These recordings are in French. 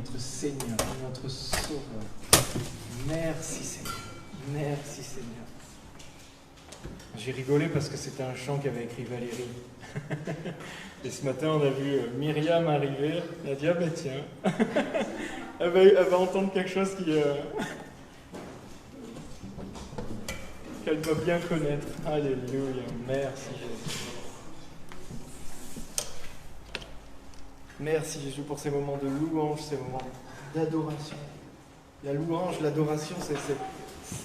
notre Seigneur, notre Sauveur. Merci Seigneur. Merci Seigneur. J'ai rigolé parce que c'était un chant qu'avait écrit Valérie. Et ce matin, on a vu Myriam arriver. Elle a dit, ah ben tiens, elle va entendre quelque chose qu'elle doit bien connaître. Alléluia, merci Jésus. Merci Jésus pour ces moments de louange, ces moments d'adoration. La louange, l'adoration, ce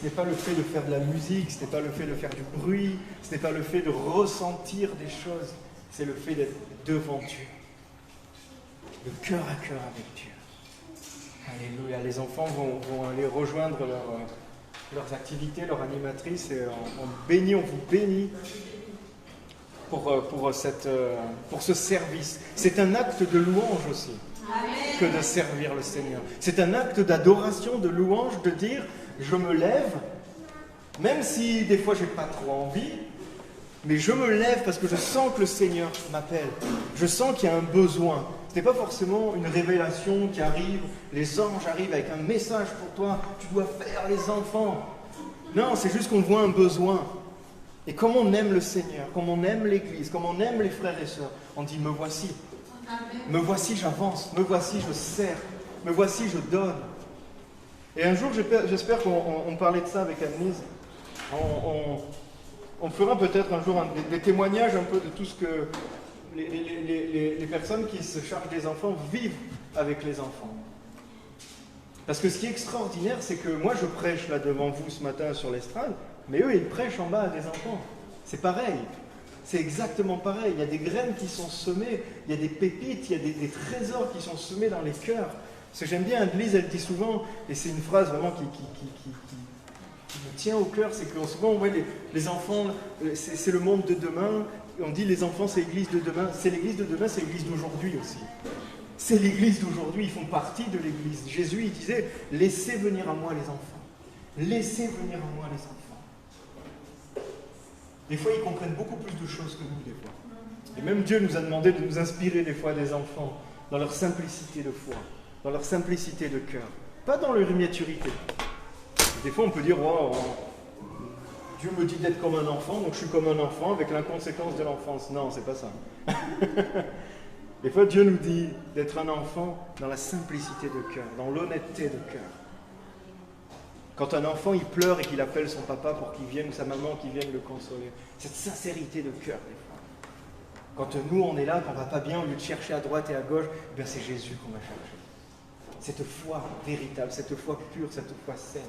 n'est pas le fait de faire de la musique, ce n'est pas le fait de faire du bruit, ce n'est pas le fait de ressentir des choses, c'est le fait d'être devant Dieu, de cœur à cœur avec Dieu. Alléluia. Les enfants vont aller rejoindre leurs activités, leur animatrice, et on vous bénit pour ce service. C'est un acte de louange aussi. Amen. Que de servir le Seigneur. C'est un acte d'adoration, de louange, de dire je me lève, même si des fois j'ai pas trop envie, mais je me lève parce que je sens que le Seigneur m'appelle. Je sens qu'il y a un besoin. Ce n'est pas forcément une révélation qui arrive, les anges arrivent avec un message pour toi, tu dois faire les enfants. Non, c'est juste qu'on voit un besoin. Et comme on aime le Seigneur, comme on aime l'Église, comme on aime les frères et sœurs, on dit me voici. Me voici, j'avance. Me voici, je sers. Me voici, je donne. Et un jour, j'espère qu'on parlait de ça avec Anne-Lise. On fera peut-être un jour des témoignages un peu de tout ce que les personnes qui se chargent des enfants vivent avec les enfants. Parce que ce qui est extraordinaire, c'est que moi je prêche là devant vous ce matin sur l'estrade, mais eux ils prêchent en bas à des enfants. C'est pareil. C'est exactement pareil. Il y a des graines qui sont semées, il y a des pépites, il y a des trésors qui sont semés dans les cœurs. Ce que j'aime bien, Anne-Lise, elle dit souvent, et c'est une phrase vraiment qui me tient au cœur, c'est que souvent on voit les enfants, c'est le monde de demain, on dit les enfants c'est l'église de demain, c'est l'église de demain, c'est l'église d'aujourd'hui aussi. C'est l'église d'aujourd'hui, ils font partie de l'église. Jésus, il disait, laissez venir à moi les enfants. Laissez venir à moi les enfants. Des fois, ils comprennent beaucoup plus de choses que nous, des fois. Et même Dieu nous a demandé de nous inspirer des fois des enfants, dans leur simplicité de foi, dans leur simplicité de cœur, pas dans leur immaturité. Des fois, on peut dire, wow, Dieu me dit d'être comme un enfant, donc je suis comme un enfant avec l'inconséquence de l'enfance. Non, c'est pas ça. Des fois, Dieu nous dit d'être un enfant dans la simplicité de cœur, dans l'honnêteté de cœur. Quand un enfant, il pleure et qu'il appelle son papa pour qu'il vienne, ou sa maman qui vienne le consoler. Cette sincérité de cœur, des fois. Quand nous, on est là, qu'on ne va pas bien, au lieu de chercher à droite et à gauche, eh bien c'est Jésus qu'on va chercher. Cette foi véritable, cette foi pure, cette foi saine.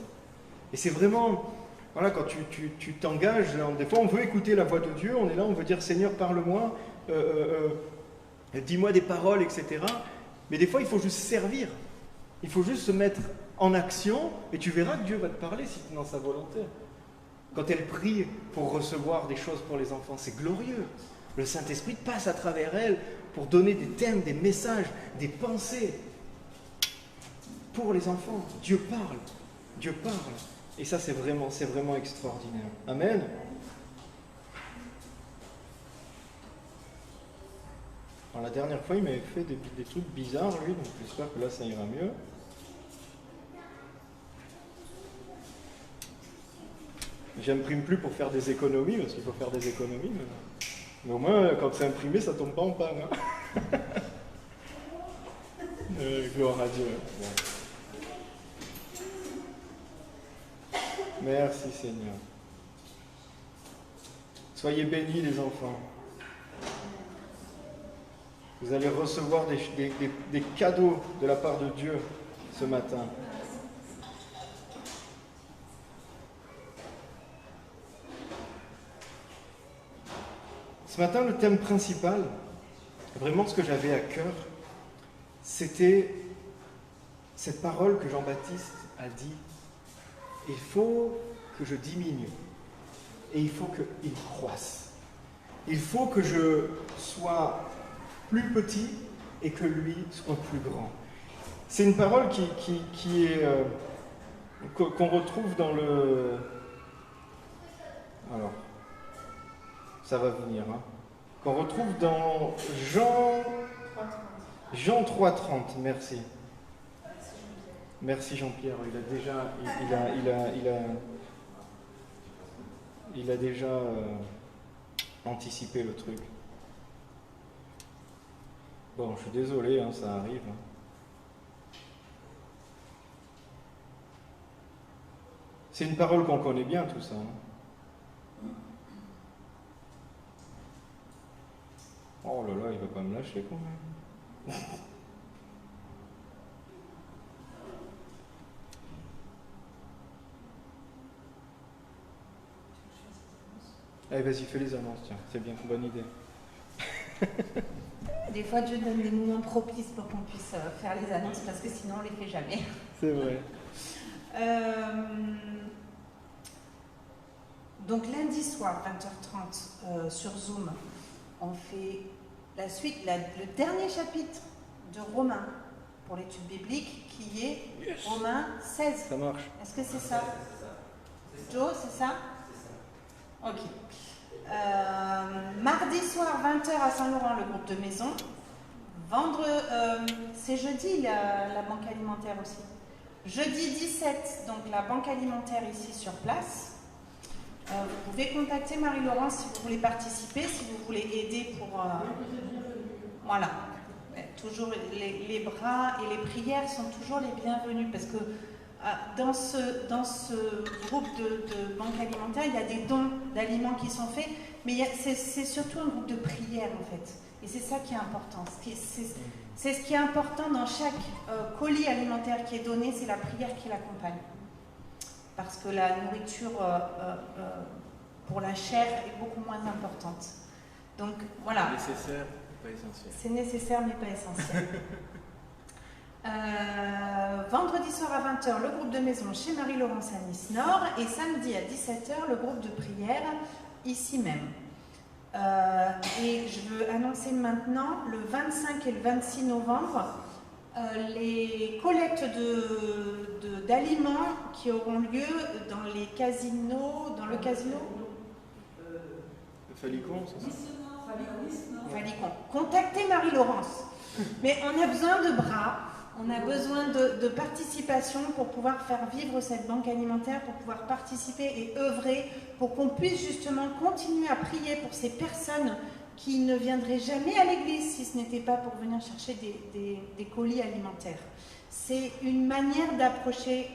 Et c'est vraiment, voilà, quand tu t'engages, des fois on veut écouter la voix de Dieu, on est là, on veut dire Seigneur, parle-moi, dis-moi des paroles, etc. Mais des fois, il faut juste servir. Il faut juste se mettre en action, et tu verras que Dieu va te parler si tu es dans sa volonté. Quand elle prie pour recevoir des choses pour les enfants, c'est glorieux. Le Saint-Esprit passe à travers elle pour donner des thèmes, des messages, des pensées pour les enfants. Dieu parle. Dieu parle. Et ça, c'est vraiment extraordinaire. Amen. Alors, la dernière fois, il m'avait fait des trucs bizarres, lui, donc j'espère que là, ça ira mieux. J'imprime plus pour faire des économies, parce qu'il faut faire des économies, mais au moins, quand c'est imprimé, ça tombe pas en panne. Hein. Gloire à Dieu. Bon. Merci Seigneur. Soyez bénis les enfants. Vous allez recevoir des cadeaux de la part de Dieu ce matin. Ce matin, le thème principal, vraiment ce que j'avais à cœur, c'était cette parole que Jean-Baptiste a dit. Il faut que je diminue et il faut qu'il croisse. Il faut que je sois plus petit et que lui soit plus grand. C'est une parole qui est qu'on retrouve dans le... Alors, ça va venir, hein. Qu'on retrouve dans Jean 3,30, merci. Merci Jean-Pierre, il a déjà anticipé le truc. Bon, je suis désolé, hein, ça arrive. C'est une parole qu'on connaît bien, tout ça. Hein. Oh là là, il va pas me lâcher quand même. Allez, vas-y, fais les annonces, tiens, c'est bien, bonne idée. Des fois, Dieu donne des moments propices pour qu'on puisse faire les annonces, parce que sinon, on ne les fait jamais. C'est vrai. Donc, lundi soir, 20h30, sur Zoom, on fait la suite, le dernier chapitre de Romains pour l'étude biblique, qui est Romains 16. Ça marche. Est-ce que c'est ça? Joe, c'est ça? Ok. Mardi soir, 20h à Saint-Laurent, le groupe de maison. C'est jeudi la banque alimentaire aussi. Jeudi 17, donc la banque alimentaire ici sur place. Vous pouvez contacter Marie-Laurence si vous voulez participer, si vous voulez aider pour... Voilà. Toujours les bras et les prières sont toujours les bienvenus parce que dans ce groupe de banque alimentaire, il y a des dons d'aliments qui sont faits, mais c'est surtout un groupe de prières en fait. Et c'est ça qui est important. C'est ce qui est important dans chaque colis alimentaire qui est donné, c'est la prière qui l'accompagne. Parce que la nourriture pour la chair est beaucoup moins importante. Donc voilà. Nécessaire, pas essentiel. C'est nécessaire mais pas essentiel. Vendredi soir à 20h, le groupe de maison chez Marie-Laurence à Nice-Nord et samedi à 17h, le groupe de prière ici même. Et je veux annoncer maintenant, le 25 et le 26 novembre, les collectes d'aliments qui auront lieu dans les casinos, dans le casino Falicon, c'est ça? Falicon. Contactez Marie-Laurence. Mais on a besoin de bras. On a besoin de participation pour pouvoir faire vivre cette banque alimentaire, pour pouvoir participer et œuvrer, pour qu'on puisse justement continuer à prier pour ces personnes qui ne viendraient jamais à l'église si ce n'était pas pour venir chercher des colis alimentaires. C'est une manière d'approcher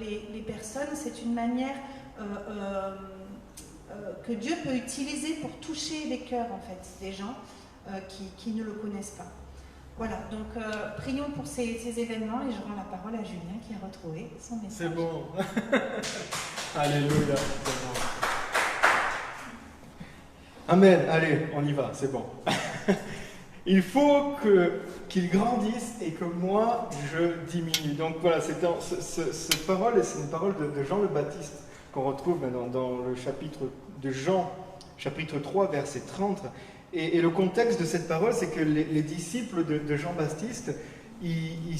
les personnes, c'est une manière que Dieu peut utiliser pour toucher les cœurs en fait, des gens qui ne le connaissent pas. Voilà, donc prions pour ces événements et je rends la parole à Julien qui a retrouvé son message. C'est bon. Alléluia. C'est bon. Amen. Allez, on y va, c'est bon. Il faut qu'il grandisse et que moi, je diminue. Donc voilà, cette parole, c'est une parole de Jean le Baptiste qu'on retrouve dans le chapitre de Jean, chapitre 3, verset 30. Et le contexte de cette parole, c'est que les disciples de Jean-Baptiste, ils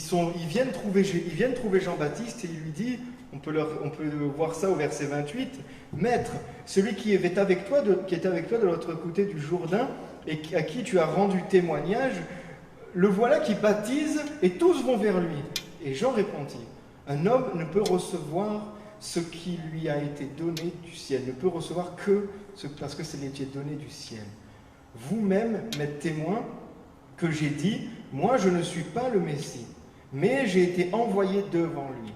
viennent trouver Jean-Baptiste et il lui dit, on peut voir ça au verset 28, « Maître, celui qui était avec toi de l'autre côté du Jourdain et à qui tu as rendu témoignage, le voilà qui baptise et tous vont vers lui. » Et Jean répondit, « Un homme ne peut recevoir ce qui lui a été donné du ciel, ne peut recevoir que parce que ça lui a été donné du ciel. Vous-même m'êtes témoin que j'ai dit, moi je ne suis pas le Messie, mais j'ai été envoyé devant lui.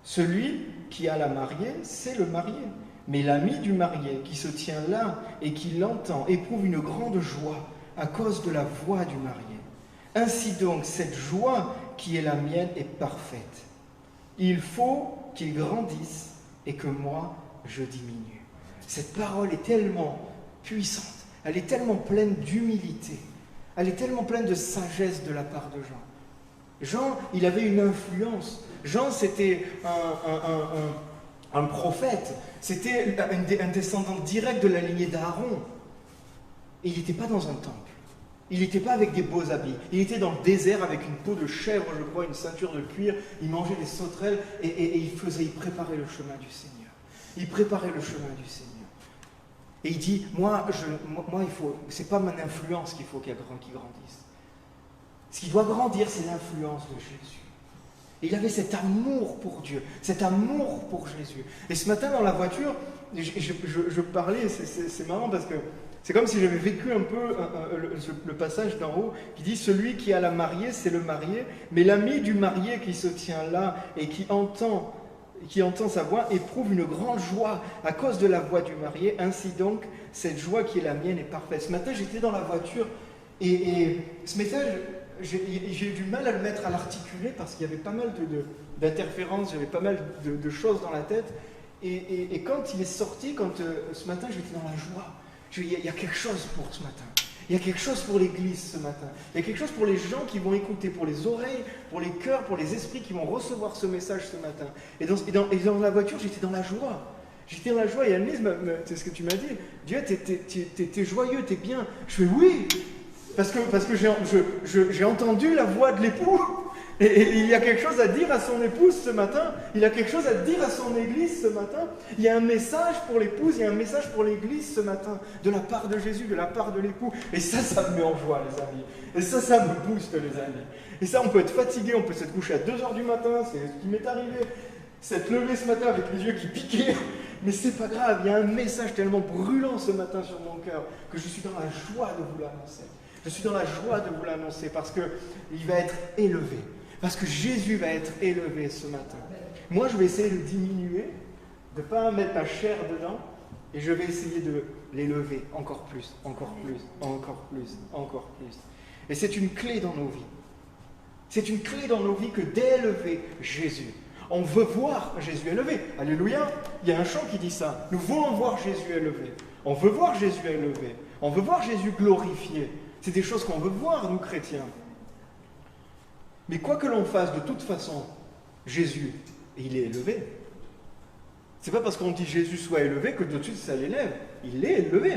Celui qui a la mariée, c'est le marié. Mais l'ami du marié qui se tient là et qui l'entend éprouve une grande joie à cause de la voix du marié. Ainsi donc, cette joie qui est la mienne est parfaite. Il faut qu'il grandisse et que moi, je diminue. » Cette parole est tellement puissante. Elle est tellement pleine d'humilité, elle est tellement pleine de sagesse de la part de Jean. Jean, il avait une influence. Jean, c'était un prophète, c'était un descendant direct de la lignée d'Aaron. Et il n'était pas dans un temple, il n'était pas avec des beaux habits, il était dans le désert avec une peau de chèvre, je crois, une ceinture de cuir, il mangeait des sauterelles et il préparait le chemin du Seigneur. Il préparait le chemin du Seigneur. Et il dit, c'est pas mon influence qu'il faut qu'il grandisse. Ce qui doit grandir, c'est l'influence de Jésus. Et il avait cet amour pour Dieu, cet amour pour Jésus. Et ce matin, dans la voiture, je parlais, c'est marrant parce que c'est comme si j'avais vécu un peu le passage d'en haut qui dit « Celui qui a la mariée, c'est le marié, mais l'ami du marié qui se tient là et qui entend sa voix éprouve une grande joie à cause de la voix du marié. Ainsi donc, cette joie qui est la mienne est parfaite. » Ce matin, j'étais dans la voiture et ce message, j'ai eu du mal à le mettre, à l'articuler parce qu'il y avait pas mal d'interférences, j'avais pas mal de choses dans la tête. Et quand il est sorti, ce matin, j'étais dans la joie. Il y a quelque chose pour ce matin. Il y a quelque chose pour l'Église ce matin. Il y a quelque chose pour les gens qui vont écouter, pour les oreilles, pour les cœurs, pour les esprits qui vont recevoir ce message ce matin. Et dans la voiture, j'étais dans la joie. J'étais dans la joie et Annelise, c'est ce que tu m'as dit. Dieu, t'es joyeux, t'es bien. Je fais oui, parce que j'ai entendu la voix de l'époux. Et il y a quelque chose à dire à son épouse ce matin. Il y a quelque chose à dire à son église ce matin. Il y a un message pour l'épouse, il y a un message pour l'église ce matin, de la part de Jésus, de la part de l'époux. Et ça me met en joie, les amis. Et ça me booste, les amis. Et ça, on peut être fatigué, on peut se coucher à 2h du matin, c'est ce qui m'est arrivé. S'être levé ce matin avec les yeux qui piquaient. Mais c'est pas grave, il y a un message tellement brûlant ce matin sur mon cœur que je suis dans la joie de vous l'annoncer. Je suis dans la joie de vous l'annoncer parce qu'il va être élevé. Parce que Jésus va être élevé ce matin. Moi, je vais essayer de diminuer, de ne pas mettre ma chair dedans, et je vais essayer de l'élever encore plus, encore plus, encore plus, encore plus. Et c'est une clé dans nos vies. C'est une clé dans nos vies que d'élever Jésus. On veut voir Jésus élevé. Alléluia. Il y a un chant qui dit ça. Nous voulons voir Jésus élevé. On veut voir Jésus élevé. On veut voir Jésus glorifié. C'est des choses qu'on veut voir, nous chrétiens. Mais quoi que l'on fasse, de toute façon, Jésus, il est élevé. C'est pas parce qu'on dit Jésus soit élevé que tout de suite ça l'élève. Il est élevé.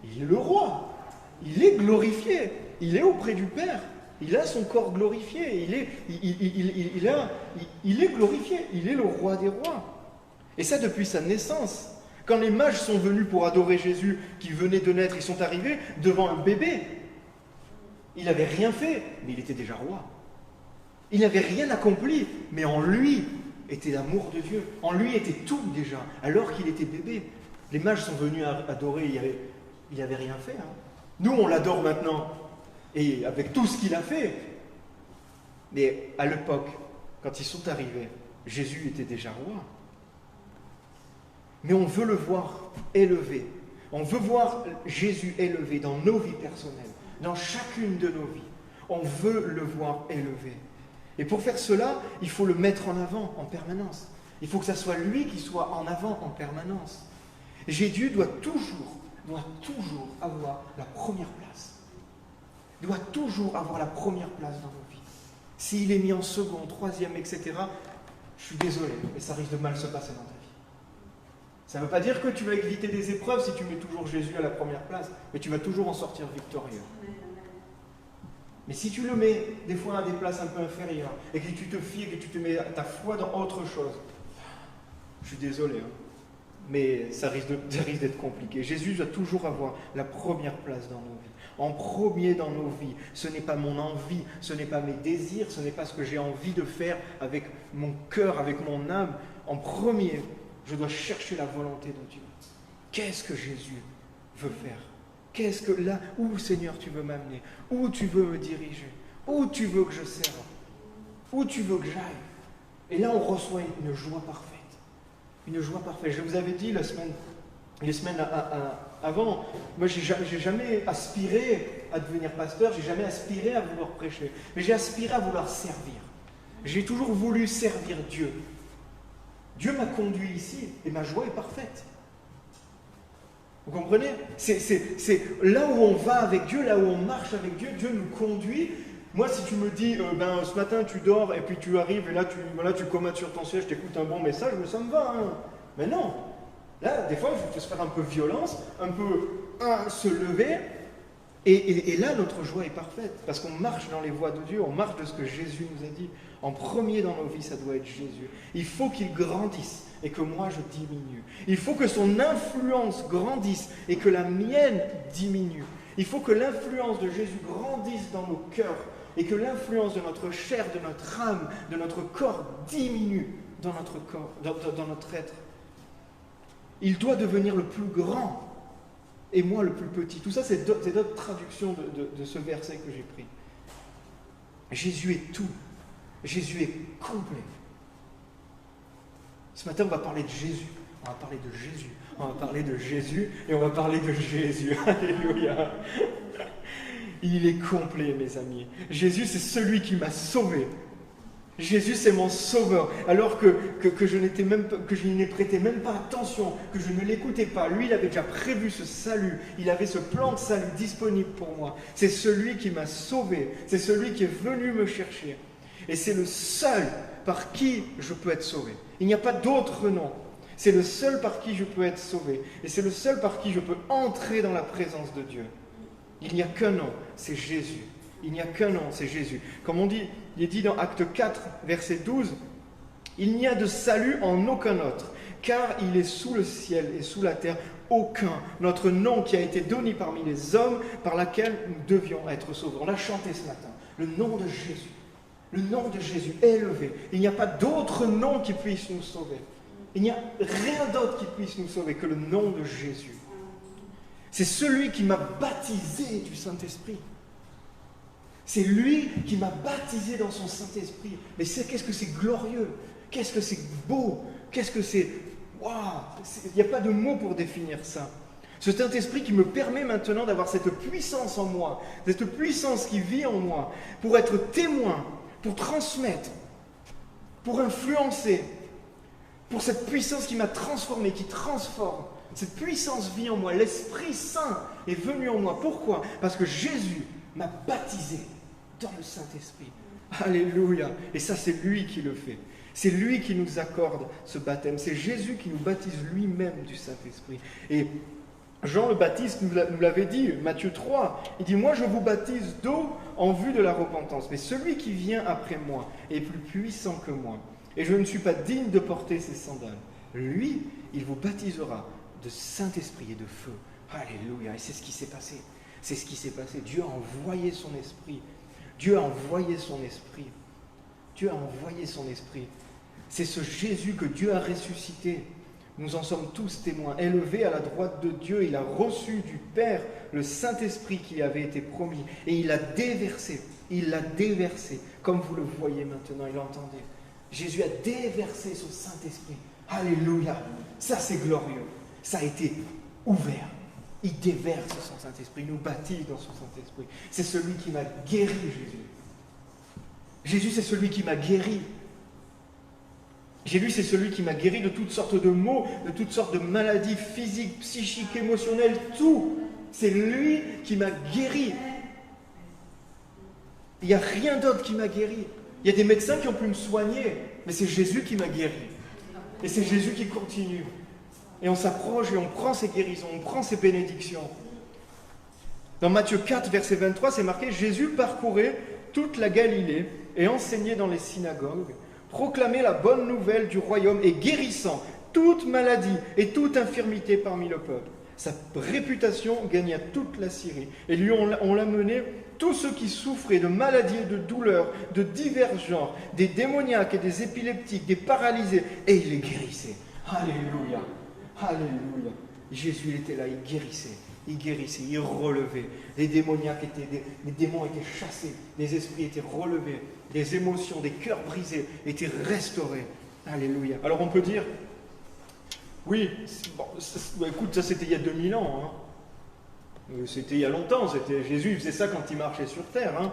Il est le roi. Il est glorifié. Il est auprès du Père. Il a son corps glorifié. Il est glorifié. Il est le roi des rois. Et ça depuis sa naissance. Quand les mages sont venus pour adorer Jésus, qui venait de naître, ils sont arrivés devant un bébé. Il n'avait rien fait, mais il était déjà roi. Il n'avait rien accompli, mais en lui était l'amour de Dieu. En lui était tout déjà, alors qu'il était bébé. Les mages sont venus adorer, il n'avait rien fait. Nous, on l'adore maintenant, et avec tout ce qu'il a fait. Mais à l'époque, quand ils sont arrivés, Jésus était déjà roi. Mais on veut le voir élevé. On veut voir Jésus élevé dans nos vies personnelles, dans chacune de nos vies. On veut le voir élevé. Et pour faire cela, il faut le mettre en avant en permanence. Il faut que ce soit lui qui soit en avant en permanence. Jésus doit toujours avoir la première place. Il doit toujours avoir la première place dans nos vies. S'il est mis en second, troisième, etc., je suis désolé, mais ça risque de mal se passer dans ta vie. Ça ne veut pas dire que tu vas éviter des épreuves si tu mets toujours Jésus à la première place, mais tu vas toujours en sortir victorieux. Mais si tu le mets des fois à des places un peu inférieures et que tu te fies et que tu te mets ta foi dans autre chose, je suis désolé, mais ça risque d'être compliqué. Jésus doit toujours avoir la première place dans nos vies. En premier dans nos vies, ce n'est pas mon envie, ce n'est pas mes désirs, ce n'est pas ce que j'ai envie de faire avec mon cœur, avec mon âme. En premier, je dois chercher la volonté de Dieu. Qu'est-ce que Jésus veut faire ? Qu'est-ce que là, où Seigneur tu veux m'amener? Où tu veux me diriger? Où tu veux que je serve? Où tu veux que j'aille? Et là on reçoit une joie parfaite. Une joie parfaite. Je vous avais dit les semaines avant, moi j'ai jamais aspiré à devenir pasteur, j'ai jamais aspiré à vouloir prêcher, mais j'ai aspiré à vouloir servir. J'ai toujours voulu servir Dieu. Dieu m'a conduit ici et ma joie est parfaite. Vous comprenez? C'est là où on va avec Dieu, là où on marche avec Dieu, Dieu nous conduit. Moi, si tu me dis, ce matin tu dors et puis tu arrives et là tu commates sur ton siège, tu écoutes un bon message, mais ça me va. Mais non. Là, des fois, il faut se faire un peu violence, un peu se lever. Et là, notre joie est parfaite. Parce qu'on marche dans les voies de Dieu, on marche de ce que Jésus nous a dit. En premier dans nos vies, ça doit être Jésus. Il faut qu'il grandisse et que moi je diminue. Il faut que son influence grandisse et que la mienne diminue. Il faut que l'influence de Jésus grandisse dans nos cœurs et que l'influence de notre chair, de notre âme, de notre corps diminue dans notre corps, dans notre être. Il doit devenir le plus grand et moi le plus petit. Tout ça, c'est d'autres traductions de ce verset que j'ai pris. Jésus est tout. Jésus est complet. Ce matin, on va parler de Jésus. On va parler de Jésus. On va parler de Jésus et on va parler de Jésus. Alléluia. Il est complet, mes amis. Jésus, c'est celui qui m'a sauvé. Jésus, c'est mon sauveur. Alors que je n'y prêtais même pas attention, que je ne l'écoutais pas. Lui, il avait déjà prévu ce salut. Il avait ce plan de salut disponible pour moi. C'est celui qui m'a sauvé. C'est celui qui est venu me chercher. Et c'est le seul par qui je peux être sauvé. Il n'y a pas d'autre nom. C'est le seul par qui je peux être sauvé. Et c'est le seul par qui je peux entrer dans la présence de Dieu. Il n'y a qu'un nom, c'est Jésus. Il n'y a qu'un nom, c'est Jésus. Comme il est dit dans Acte 4, verset 12, « Il n'y a de salut en aucun autre, car il est sous le ciel et sous la terre aucun, notre nom qui a été donné parmi les hommes, par laquelle nous devions être sauvés. » On l'a chanté ce matin, le nom de Jésus. Le nom de Jésus élevé. Il n'y a pas d'autre nom qui puisse nous sauver. Il n'y a rien d'autre qui puisse nous sauver que le nom de Jésus. C'est celui qui m'a baptisé du Saint-Esprit. C'est lui qui m'a baptisé dans son Saint-Esprit. Mais qu'est-ce que c'est glorieux, qu'est-ce que c'est beau, qu'est-ce que c'est... Waouh, il n'y a pas de mots pour définir ça. Ce Saint-Esprit qui me permet maintenant d'avoir cette puissance en moi, cette puissance qui vit en moi, pour être témoin, pour transmettre, pour influencer, pour cette puissance qui m'a transformé, qui transforme. Cette puissance vit en moi. L'Esprit Saint est venu en moi. Pourquoi ? Parce que Jésus m'a baptisé dans le Saint-Esprit. Alléluia. Et ça, c'est lui qui le fait. C'est lui qui nous accorde ce baptême. C'est Jésus qui nous baptise lui-même du Saint-Esprit. Et Jean le Baptiste nous l'avait dit, Matthieu 3, il dit « Moi, je vous baptise d'eau en vue de la repentance. Mais celui qui vient après moi est plus puissant que moi. Et je ne suis pas digne de porter ses sandales. Lui, il vous baptisera de Saint-Esprit et de feu. » Alléluia. Et c'est ce qui s'est passé. C'est ce qui s'est passé. Dieu a envoyé son Esprit. Dieu a envoyé son Esprit. Dieu a envoyé son Esprit. C'est ce Jésus que Dieu a ressuscité. Nous en sommes tous témoins. Élevé à la droite de Dieu, il a reçu du Père le Saint-Esprit qui avait été promis. Et il l'a déversé. Il l'a déversé. Comme vous le voyez maintenant, il l'entendait. Jésus a déversé ce Saint-Esprit. Alléluia. Ça, c'est glorieux. Ça a été ouvert. Il déverse son Saint-Esprit. Il nous baptise dans son Saint-Esprit. C'est celui qui m'a guéri, Jésus. Jésus, c'est celui qui m'a guéri. Jésus, c'est celui qui m'a guéri de toutes sortes de maux, de toutes sortes de maladies physiques, psychiques, émotionnelles, tout. C'est lui qui m'a guéri. Il n'y a rien d'autre qui m'a guéri. Il y a des médecins qui ont pu me soigner, mais c'est Jésus qui m'a guéri. Et c'est Jésus qui continue. Et on s'approche et on prend ses guérisons, on prend ses bénédictions. Dans Matthieu 4, verset 23, c'est marqué « Jésus parcourait toute la Galilée et enseignait dans les synagogues, proclamait la bonne nouvelle du royaume et guérissant toute maladie et toute infirmité parmi le peuple. Sa réputation gagna toute la Syrie. Et lui, on l'a mené tous ceux qui souffraient de maladies et de douleurs, de divers genres, des démoniaques et des épileptiques, des paralysés, et il les guérissait. Alléluia. Alléluia. Jésus, il était là, il guérissait, il relevait. Les démoniaques les démons étaient chassés, les esprits étaient relevés, les émotions, des cœurs brisés étaient restaurés. Alléluia. Alors on peut dire, oui, écoute, ça c'était il y a 2000 ans. C'était il y a longtemps, Jésus il faisait ça quand il marchait sur terre.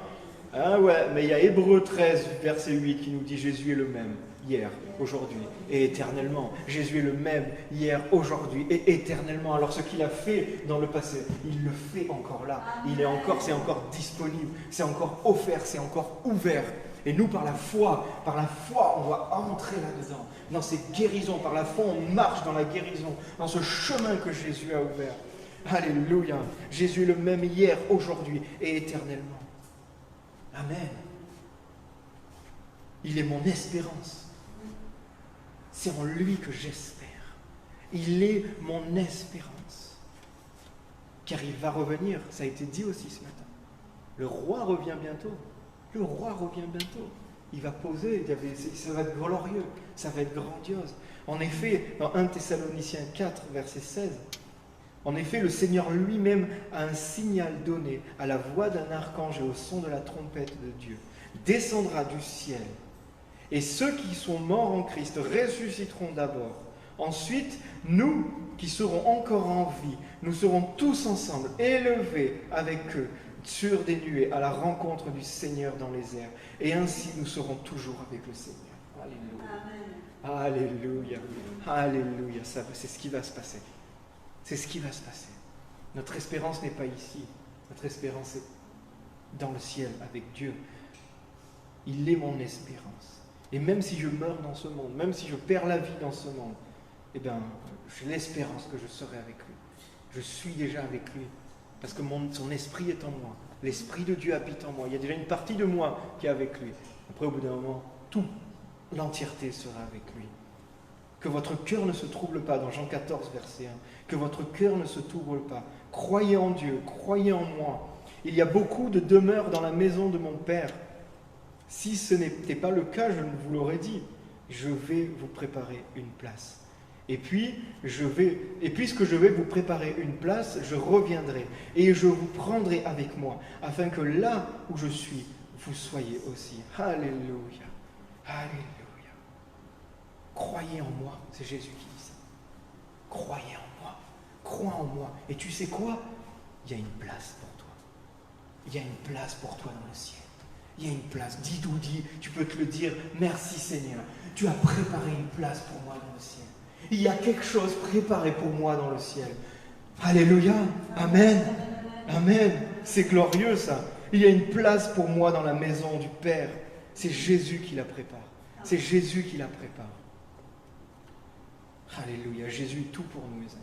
Ah ouais, mais il y a Hébreux 13, verset 8 qui nous dit Jésus est le même hier, aujourd'hui et éternellement. Jésus est le même hier, aujourd'hui et éternellement. Alors ce qu'il a fait dans le passé, il le fait encore là. C'est encore disponible, c'est encore offert, c'est encore ouvert. Et nous, par la foi, on doit entrer là-dedans, dans ces guérisons. Par la foi, on marche dans la guérison, dans ce chemin que Jésus a ouvert. Alléluia. Jésus est le même hier, aujourd'hui et éternellement. Amen. Il est mon espérance. C'est en lui que j'espère. Il est mon espérance. car il va revenir. Ça a été dit aussi ce matin. Le roi revient bientôt. Le roi revient bientôt. Il va poser, ça va être glorieux, ça va être grandiose. En effet, dans 1 Thessaloniciens 4, verset 16, en effet, le Seigneur lui-même a un signal donné à la voix d'un archange et au son de la trompette de Dieu. Descendra du ciel. Et ceux qui sont morts en Christ ressusciteront d'abord. Ensuite, nous qui serons encore en vie, nous serons tous ensemble élevés avec eux sur des nuées à la rencontre du Seigneur dans les airs. Et ainsi, nous serons toujours avec le Seigneur. Alléluia. Alléluia. Alléluia. C'est ce qui va se passer. C'est ce qui va se passer. Notre espérance n'est pas ici. Notre espérance est dans le ciel avec Dieu. Il est mon espérance. Et même si je meurs dans ce monde, même si je perds la vie dans ce monde, eh bien, j'ai l'espérance que je serai avec lui. Je suis déjà avec lui. Parce que son esprit est en moi. L'esprit de Dieu habite en moi. Il y a déjà une partie de moi qui est avec lui. Après, au bout d'un moment, l'entièreté sera avec lui. Que votre cœur ne se trouble pas, dans Jean 14, verset 1. Que votre cœur ne se trouble pas. Croyez en Dieu, croyez en moi. Il y a beaucoup de demeures dans la maison de mon Père. Si ce n'était pas le cas, je vous l'aurais dit. Je vais vous préparer une place. Et puisque je vais vous préparer une place, je reviendrai et je vous prendrai avec moi, afin que là où je suis, vous soyez aussi. Alléluia. Alléluia. Croyez en moi, c'est Jésus qui dit ça. Croyez en moi. Crois en moi. Et tu sais quoi? Il y a une place pour toi. Il y a une place pour toi dans le ciel. Il y a une place. Dis, tu peux te le dire. Merci Seigneur. Tu as préparé une place pour moi dans le ciel. Il y a quelque chose préparé pour moi dans le ciel. Alléluia. Amen. Amen. C'est glorieux ça. Il y a une place pour moi dans la maison du Père. C'est Jésus qui la prépare. C'est Jésus qui la prépare. Alléluia. Jésus est tout pour nous, mes amis.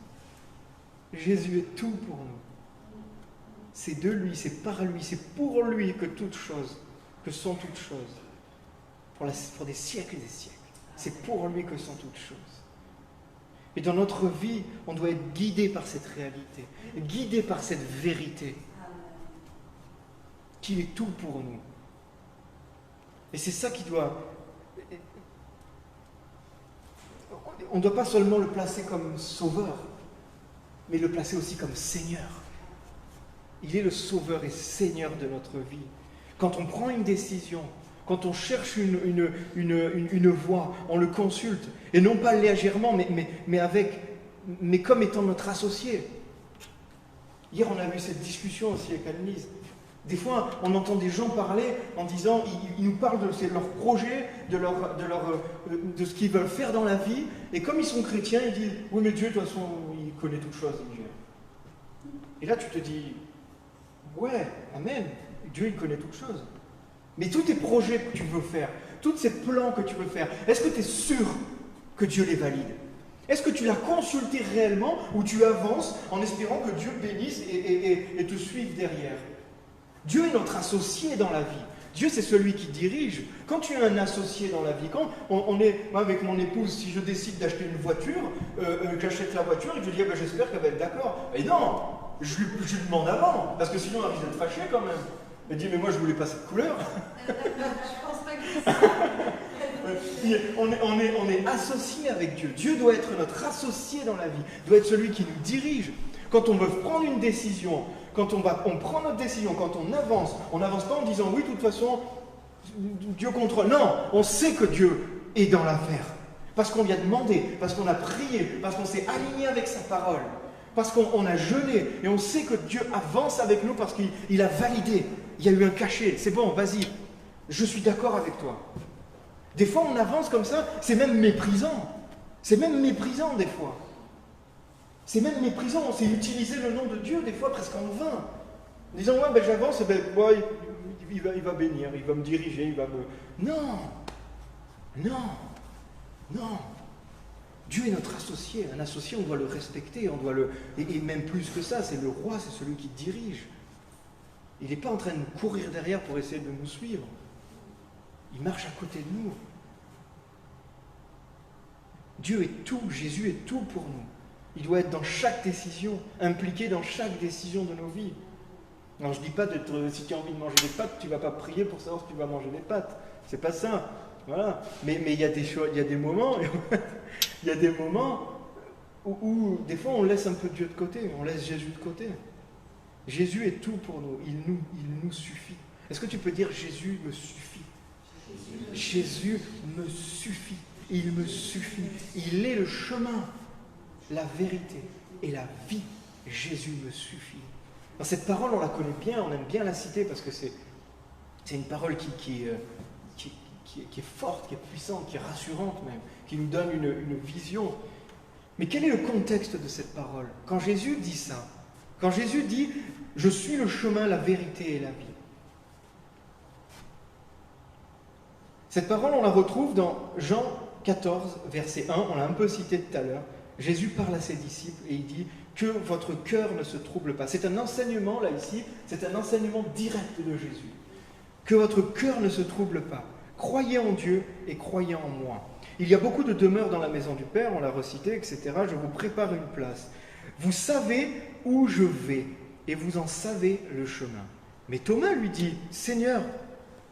Jésus est tout pour nous. C'est de lui, c'est par lui, c'est pour lui que sont toutes choses. Pour des siècles et des siècles. C'est pour lui que sont toutes choses. Et dans notre vie, on doit être guidé par cette réalité, guidé par cette vérité, qu'il est tout pour nous. Et c'est ça qui doit... On ne doit pas seulement le placer comme sauveur, mais le placer aussi comme Seigneur. Il est le sauveur et Seigneur de notre vie. Quand on prend une décision, quand on cherche une voie, on le consulte. Et non pas légèrement, mais comme étant notre associé. Hier, on a eu cette discussion aussi avec Anne-Lise. Des fois, on entend des gens parler en disant, ils nous parlent de leur projet, de ce qu'ils veulent faire dans la vie. Et comme ils sont chrétiens, ils disent, oui mais Dieu, de toute façon, il connaît toutes choses. Et là, tu te dis, ouais, amen, Dieu, il connaît toutes choses. Mais tous tes projets que tu veux faire, tous ces plans que tu veux faire, est-ce que tu es sûr que Dieu les valide? Est-ce que tu l'as consulté réellement ou tu avances en espérant que Dieu bénisse et te suive derrière? Dieu est notre associé dans la vie. Dieu, c'est celui qui dirige. Quand tu as un associé dans la vie, quand moi avec mon épouse, si je décide d'acheter une voiture, j'achète la voiture et je dis, j'espère qu'elle va être d'accord. Et non, je lui demande avant, parce que sinon elle risque d'être fâchée quand même. Elle dit, mais moi je voulais pas cette couleur. Je pense pas que c'est ça. On est associé avec Dieu. Dieu doit être notre associé dans la vie, doit être celui qui nous dirige. Quand on veut prendre une décision, quand on prend notre décision, quand on n'avance pas en disant, oui, de toute façon, Dieu contrôle. Non, on sait que Dieu est dans l'affaire. Parce qu'on lui a demandé, parce qu'on a prié, parce qu'on s'est aligné avec sa parole, parce qu'on a jeûné, et on sait que Dieu avance avec nous parce qu'il a validé. Il y a eu un cachet. C'est bon, vas-y, je suis d'accord avec toi. Des fois, on avance comme ça, c'est même méprisant. C'est même méprisant des fois. C'est même méprisant, c'est utiliser le nom de Dieu des fois presque en vain. En disant, ouais, j'avance, il va bénir, il va me diriger, il va me... Non. Dieu est notre associé. Un associé, on doit le respecter, et même plus que ça, c'est le roi, c'est celui qui dirige. Il n'est pas en train de courir derrière pour essayer de nous suivre. Il marche à côté de nous. Dieu est tout, Jésus est tout pour nous. Il doit être dans chaque décision, impliqué dans chaque décision de nos vies. Alors je ne dis pas si tu as envie de manger des pâtes, tu ne vas pas prier pour savoir si tu vas manger des pâtes. C'est pas ça. Voilà. Mais il y a des choses, il y a des moments, il y a des moments où des fois on laisse un peu Dieu de côté, on laisse Jésus de côté. Jésus est tout pour nous, il nous suffit. Est-ce que tu peux dire Jésus me suffit? Jésus me suffit, il me suffit. Il est le chemin, la vérité et la vie. Jésus me suffit. Alors cette parole, on la connaît bien, on aime bien la citer parce que c'est une parole qui est forte, qui est puissante, qui est rassurante même, qui nous donne une vision. Mais quel est le contexte de cette parole? Quand Jésus dit ça, quand Jésus dit « Je suis le chemin, la vérité et la vie », cette parole, on la retrouve dans Jean 14, verset 1, on l'a un peu cité tout à l'heure. Jésus parle à ses disciples et il dit « Que votre cœur ne se trouble pas ». C'est un enseignement, là, ici, c'est un enseignement direct de Jésus. « Que votre cœur ne se trouble pas. Croyez en Dieu et croyez en moi. Il y a beaucoup de demeures dans la maison du Père, on l'a recité, etc. Je vous prépare une place. Vous savez où je vais et vous en savez le chemin. » Mais Thomas lui dit « Seigneur,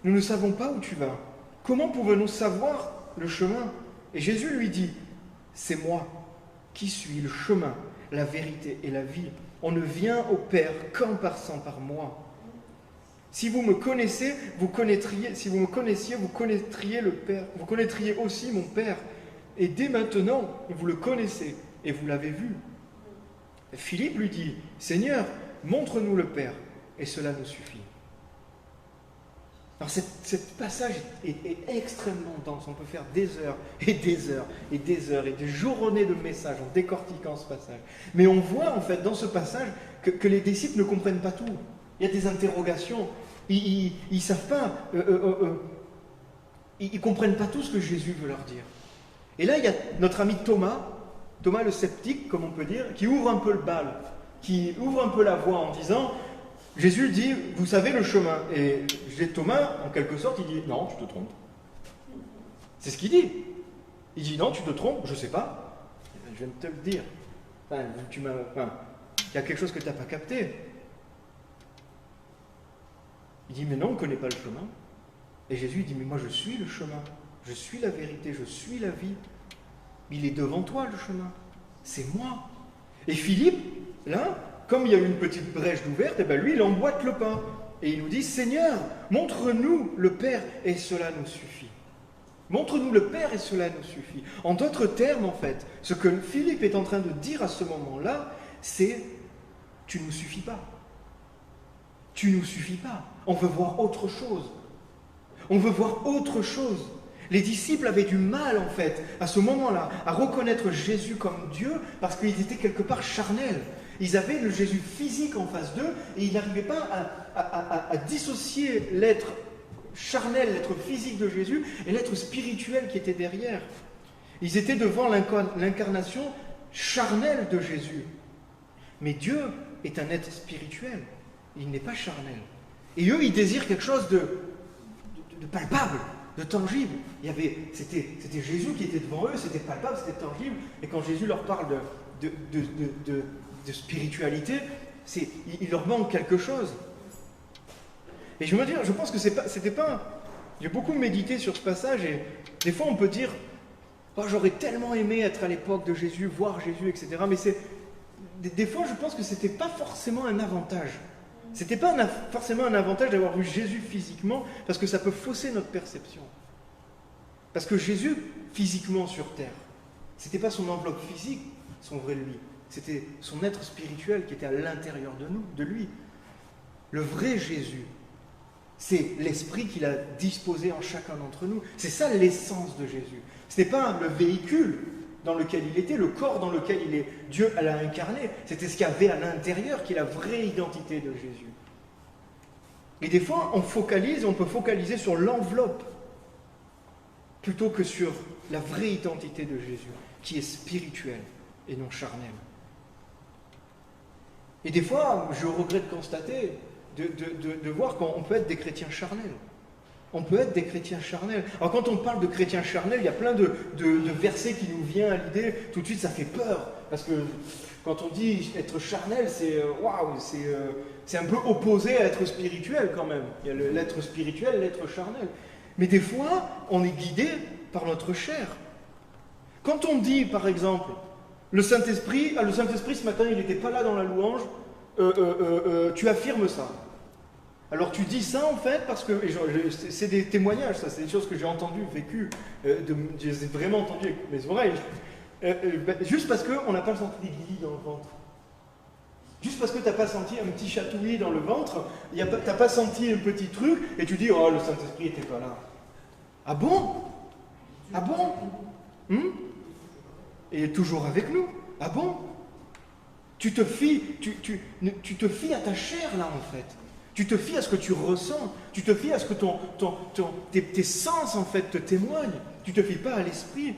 nous ne savons pas où tu vas. Comment pouvons-nous savoir le chemin ?» Et Jésus lui dit « C'est moi qui suis le chemin, la vérité et la vie. On ne vient au Père qu'en passant par moi. Si vous me connaissez, vous connaîtriez le Père, vous connaîtriez aussi mon Père. Et dès maintenant, vous le connaissez et vous l'avez vu. » Philippe lui dit « Seigneur, montre-nous le Père, et cela nous suffit. » Alors cet passage est extrêmement dense, on peut faire des heures et des heures et des heures et des journées de messages en décortiquant ce passage. Mais on voit en fait dans ce passage que les disciples ne comprennent pas tout. Il y a des interrogations, ils ne savent pas, ils ne comprennent pas tout ce que Jésus veut leur dire. Et là il y a notre ami Thomas le sceptique comme on peut dire, qui ouvre un peu le bal, qui ouvre un peu la voie en disant... Jésus dit, vous savez le chemin. Et Thomas, en quelque sorte, il dit, non, tu te trompes. C'est ce qu'il dit. Il dit, non, tu te trompes, je ne sais pas. Je viens de te le dire. Il y a quelque chose que tu n'as pas capté. Il dit, mais non, on ne connaît pas le chemin. Et Jésus dit, mais moi je suis le chemin. Je suis la vérité, je suis la vie. Il est devant toi le chemin. C'est moi. Et Philippe, là... Comme il y a eu une petite brèche d'ouverte, lui, il emboîte le pas. Et il nous dit, Seigneur, montre-nous le Père, et cela nous suffit. Montre-nous le Père, et cela nous suffit. En d'autres termes, en fait, ce que Philippe est en train de dire à ce moment-là, c'est, tu ne nous suffis pas. Tu ne nous suffis pas. On veut voir autre chose. On veut voir autre chose. Les disciples avaient du mal, en fait, à ce moment-là, à reconnaître Jésus comme Dieu, parce qu'ils étaient quelque part charnels. Ils avaient le Jésus physique en face d'eux et ils n'arrivaient pas à dissocier l'être charnel, l'être physique de Jésus et l'être spirituel qui était derrière. Ils étaient devant l'incarnation charnelle de Jésus. Mais Dieu est un être spirituel, il n'est pas charnel. Et eux, ils désirent quelque chose de palpable, de tangible. C'était Jésus qui était devant eux, c'était palpable, c'était tangible. Et quand Jésus leur parle de spiritualité, il leur manque quelque chose. Et je pense que c'était pas... J'ai beaucoup médité sur ce passage et des fois on peut dire oh, j'aurais tellement aimé être à l'époque de Jésus, voir Jésus, etc. Mais des fois je pense que c'était pas forcément un avantage. C'était pas forcément un avantage d'avoir vu Jésus physiquement parce que ça peut fausser notre perception. Parce que Jésus, physiquement sur terre, c'était pas son enveloppe physique, son vrai lui. C'était son être spirituel qui était à l'intérieur de lui. Le vrai Jésus, c'est l'esprit qu'il a disposé en chacun d'entre nous. C'est ça l'essence de Jésus. Ce n'est pas le véhicule dans lequel il était, le corps dans lequel il est. Dieu l'a incarné. C'était ce qu'il y avait à l'intérieur qui est la vraie identité de Jésus. Et des fois, on peut focaliser sur l'enveloppe plutôt que sur la vraie identité de Jésus, qui est spirituelle et non charnelle. Et des fois, je regrette de constater, de voir qu'on peut être des chrétiens charnels. On peut être des chrétiens charnels. Alors quand on parle de chrétiens charnels, il y a plein de versets qui nous viennent à l'idée. Tout de suite, ça fait peur. Parce que quand on dit être charnel, c'est waouh, c'est un peu opposé à être spirituel quand même. Il y a l'être spirituel, l'être charnel. Mais des fois, on est guidé par notre chair. Quand on dit, par exemple, le Saint-Esprit ce matin, il n'était pas là dans la louange, tu affirmes ça. Alors tu dis ça en fait parce que, c'est des témoignages, ça, c'est des choses que j'ai entendues, vécues, j'ai vraiment entendu avec mes oreilles, juste parce qu'on n'a pas senti des guillis dans le ventre. Juste parce que tu n'as pas senti un petit chatouillis dans le ventre, tu n'as pas senti un petit truc, et tu dis, oh le Saint-Esprit n'était pas là. Ah bon? Ah bon? Et il est toujours avec nous. Ah bon? Tu te fies à ta chair là en fait. Tu te fies à ce que tu ressens, tu te fies à ce que tes sens en fait te témoignent, tu ne te fies pas à l'esprit.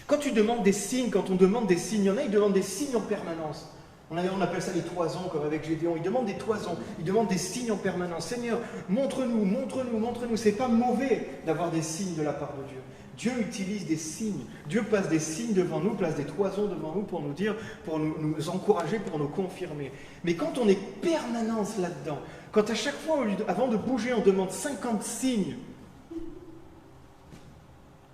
Quand tu demandes des signes, quand on demande des signes, il y en a, ils demandent des signes en permanence. On appelle ça les toisons, comme avec Gédéon, ils demandent des toisons, ils demandent des signes en permanence. Seigneur, montre-nous, montre-nous, montre-nous. C'est pas mauvais d'avoir des signes de la part de Dieu. Dieu utilise des signes. Dieu place des signes devant nous, place des toisons devant nous pour nous dire, pour nous encourager, pour nous confirmer. Mais quand on est permanence là-dedans, quand à chaque fois, avant de bouger, on demande 50 signes,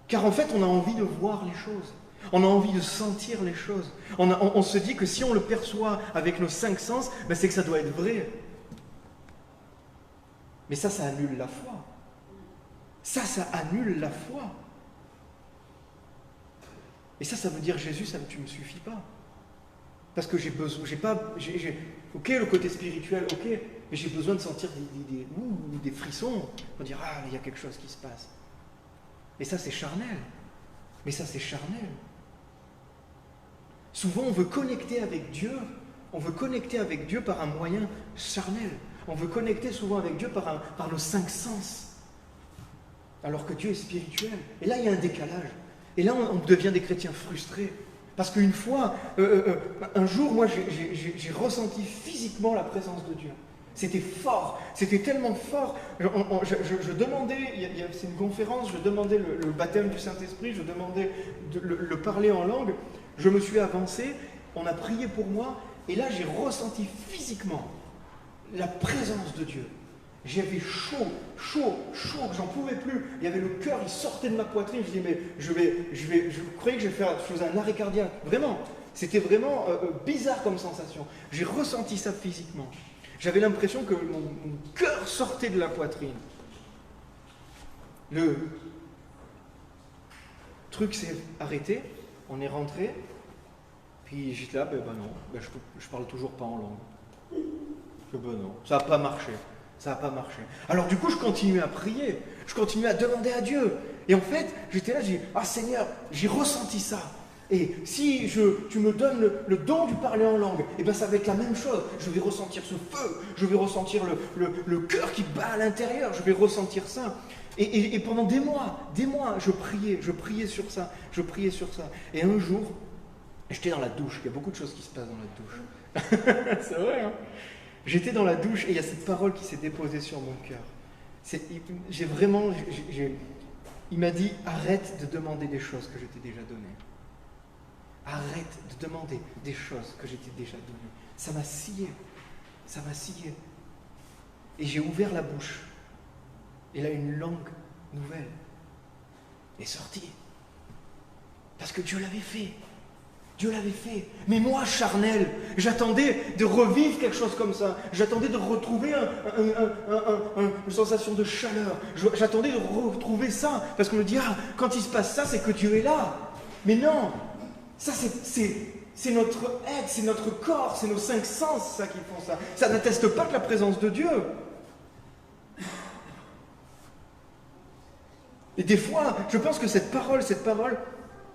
car en fait, on a envie de voir les choses. On a envie de sentir les choses. On se dit que si on le perçoit avec nos 5 sens, ben c'est que ça doit être vrai. Mais ça annule la foi. Ça annule la foi. Et ça veut dire, Jésus, tu ne me suffis pas. Parce que j'ai besoin, ok, le côté spirituel, ok, mais j'ai besoin de sentir des frissons, pour dire, ah, il y a quelque chose qui se passe. Et ça, c'est charnel. Mais ça, c'est charnel. Souvent, on veut connecter avec Dieu par un moyen charnel. On veut connecter souvent avec Dieu par nos 5 sens. Alors que Dieu est spirituel. Et là, il y a un décalage. Et là, on devient des chrétiens frustrés. Parce qu'une fois, un jour, moi, j'ai ressenti physiquement la présence de Dieu. C'était fort, c'était tellement fort. Je demandais, c'est une conférence, je demandais le baptême du Saint-Esprit, je demandais le parler en langue. Je me suis avancé, on a prié pour moi, et là, j'ai ressenti physiquement la présence de Dieu. J'avais chaud, que j'en pouvais plus. Il y avait le cœur, il sortait de ma poitrine. Je disais, mais je croyais que je faisais un arrêt cardiaque. Vraiment, c'était vraiment bizarre comme sensation. J'ai ressenti ça physiquement. J'avais l'impression que mon cœur sortait de la poitrine. Le truc s'est arrêté, on est rentré, puis j'étais là, non, je parle toujours pas en langue. Non, ça n'a pas marché. Ça n'a pas marché. Alors du coup, je continuais à prier, je continuais à demander à Dieu. Et en fait, j'étais là, j'ai dit, ah Seigneur, j'ai ressenti ça. Et si tu me donnes le don du parler en langue, et bien ça va être la même chose. Je vais ressentir ce feu, je vais ressentir le cœur qui bat à l'intérieur, je vais ressentir ça. Et pendant des mois, je priais sur ça. Et un jour, j'étais dans la douche, il y a beaucoup de choses qui se passent dans la douche. C'est vrai, hein? J'étais dans la douche et il y a cette parole qui s'est déposée sur mon cœur. Il m'a dit, arrête de demander des choses que je t'ai déjà données. Arrête de demander des choses que je t'ai déjà données. Ça m'a scié. Et j'ai ouvert la bouche. Et là, une langue nouvelle est sortie. Parce que Dieu l'avait fait. Mais moi, charnel, j'attendais de revivre quelque chose comme ça. J'attendais de retrouver une sensation de chaleur. J'attendais de retrouver ça. Parce qu'on me dit, ah, quand il se passe ça, c'est que Dieu est là. Mais non, ça c'est notre être, c'est notre corps, c'est nos 5 sens, ça qui font ça. Ça n'atteste pas de la présence de Dieu. Et des fois, je pense que cette parole,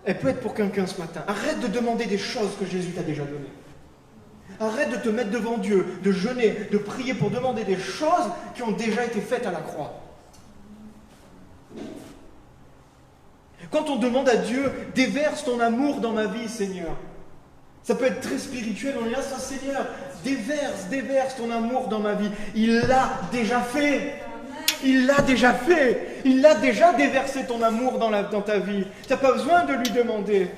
elle peut être pour quelqu'un ce matin. Arrête de demander des choses que Jésus t'a déjà données. Arrête de te mettre devant Dieu, de jeûner, de prier pour demander des choses qui ont déjà été faites à la croix. Quand on demande à Dieu, déverse ton amour dans ma vie, Seigneur. Ça peut être très spirituel, on est là, ça, Seigneur, déverse ton amour dans ma vie. Il l'a déjà fait. il l'a déjà fait. Il l'a déjà déversé ton amour dans ta vie. Tu n'as pas besoin de lui demander.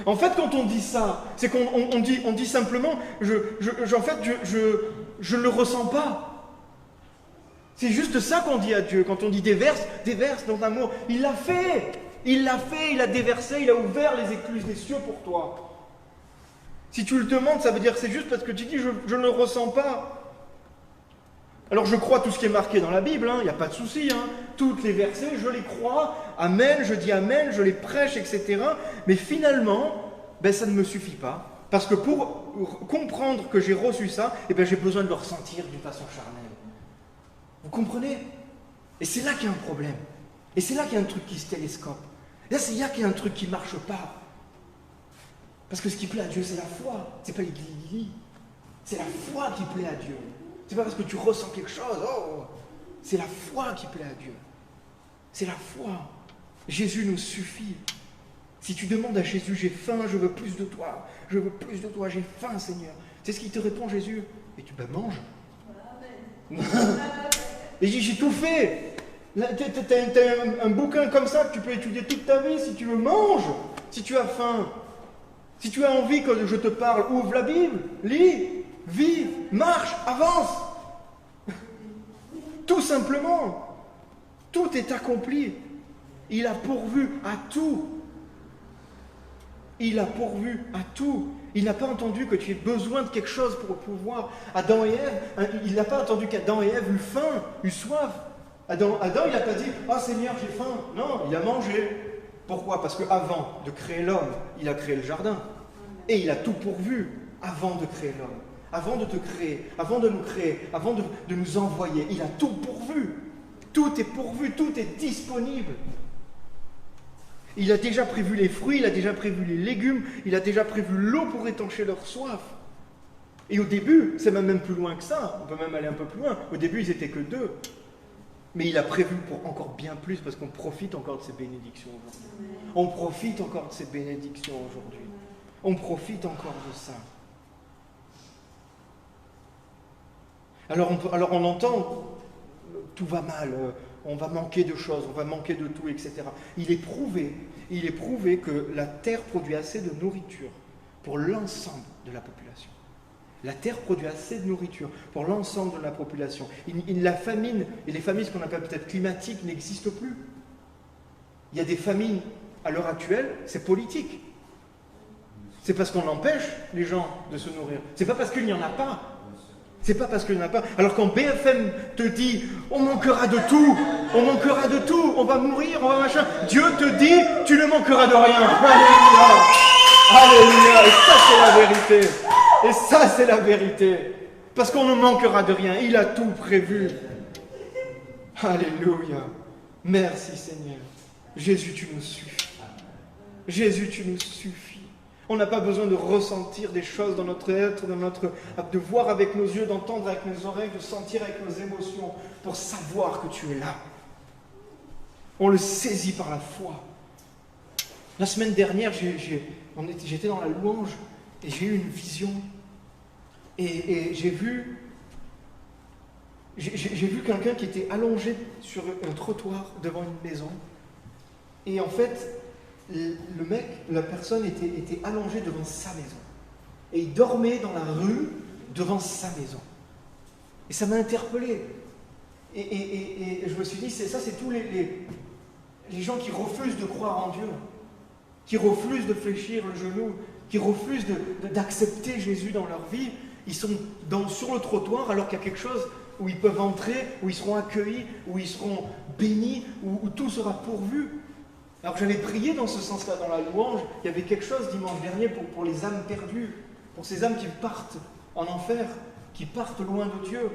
En fait, quand on dit ça, c'est qu'on dit simplement, je ne le ressens pas. C'est juste ça qu'on dit à Dieu. Quand on dit déverse ton amour. Il l'a fait, il a déversé, il a ouvert les écluses des cieux pour toi. Si tu le demandes, ça veut dire que c'est juste parce que tu dis je ne le ressens pas. Alors je crois tout ce qui est marqué dans la Bible, il n'y a pas de souci. Toutes les versets, je les crois, amen, je dis amen, je les prêche, etc. Mais finalement, ça ne me suffit pas. Parce que pour comprendre que j'ai reçu ça, j'ai besoin de le ressentir d'une façon charnelle. Vous comprenez? Et c'est là qu'il y a un problème. Et c'est là qu'il y a un truc qui se télescope. Là, c'est là qu'il y a un truc qui ne marche pas. Parce que ce qui plaît à Dieu, c'est la foi. C'est pas les guilis. C'est la foi qui plaît à Dieu. C'est pas parce que tu ressens quelque chose. C'est la foi qui plaît à Dieu. C'est la foi. Jésus nous suffit. Si tu demandes à Jésus, j'ai faim, je veux plus de toi. Je veux plus de toi, j'ai faim, Seigneur. C'est ce qu'il te répond, Jésus. Et tu mange. Et j'ai tout fait. T'as un bouquin comme ça que tu peux étudier toute ta vie. Si tu le manges, si tu as faim. Si tu as envie que je te parle, ouvre la Bible, lis, vis, marche, avance. Tout simplement. Tout est accompli. Il a pourvu à tout. Il a pourvu à tout. Il n'a pas entendu que tu aies besoin de quelque chose pour pouvoir. Adam et Ève, il n'a pas entendu qu'Adam et Ève eurent faim, eurent soif. Adam il n'a pas dit « Ah Seigneur, j'ai faim ». Non, il a mangé. Pourquoi? Parce qu'avant de créer l'homme, il a créé le jardin. Et il a tout pourvu avant de créer l'homme. Avant de te créer, avant de nous créer, avant de nous envoyer. Il a tout pourvu. Tout est pourvu, tout est disponible. Il a déjà prévu les fruits, il a déjà prévu les légumes, il a déjà prévu l'eau pour étancher leur soif. Et au début, c'est même plus loin que ça, on peut même aller un peu plus loin. Au début, ils n'étaient que 2. Mais il a prévu pour encore bien plus, parce qu'on profite encore de ces bénédictions aujourd'hui. On profite encore de ces bénédictions aujourd'hui. On profite encore de ça. Alors on entend, tout va mal, on va manquer de choses, on va manquer de tout, etc. Il est prouvé que la terre produit assez de nourriture pour l'ensemble de la population. La terre produit assez de nourriture pour l'ensemble de la population. La famine, et les famines, ce qu'on appelle peut-être climatiques, n'existent plus. Il y a des famines, à l'heure actuelle, c'est politique. C'est parce qu'on empêche les gens de se nourrir. C'est pas parce qu'il n'y en a pas. C'est pas parce qu'il n'y en a pas. Alors quand BFM te dit on manquera de tout, on va mourir, on va machin, Dieu te dit tu ne manqueras de rien. Alléluia. Alléluia. Et ça c'est la vérité. Et ça c'est la vérité. Parce qu'on ne manquera de rien. Il a tout prévu. Alléluia. Merci Seigneur. Jésus, tu nous suffis. Jésus, tu nous suffis. On n'a pas besoin de ressentir des choses dans notre être, de voir avec nos yeux, d'entendre avec nos oreilles, de sentir avec nos émotions pour savoir que tu es là. On le saisit par la foi. La semaine dernière, j'étais dans la louange et j'ai eu une vision. Et j'ai vu quelqu'un qui était allongé sur un trottoir devant une maison. Et en fait, la personne était allongée devant sa maison. Et il dormait dans la rue devant sa maison. Et ça m'a interpellé. Et je me suis dit, c'est tous les gens qui refusent de croire en Dieu, qui refusent de fléchir le genou, qui refusent d'accepter Jésus dans leur vie. Ils sont sur le trottoir alors qu'il y a quelque chose où ils peuvent entrer, où ils seront accueillis, où ils seront bénis, où tout sera pourvu. Alors j'avais prié dans ce sens-là, dans la louange, il y avait quelque chose dimanche dernier pour les âmes perdues, pour ces âmes qui partent en enfer, qui partent loin de Dieu.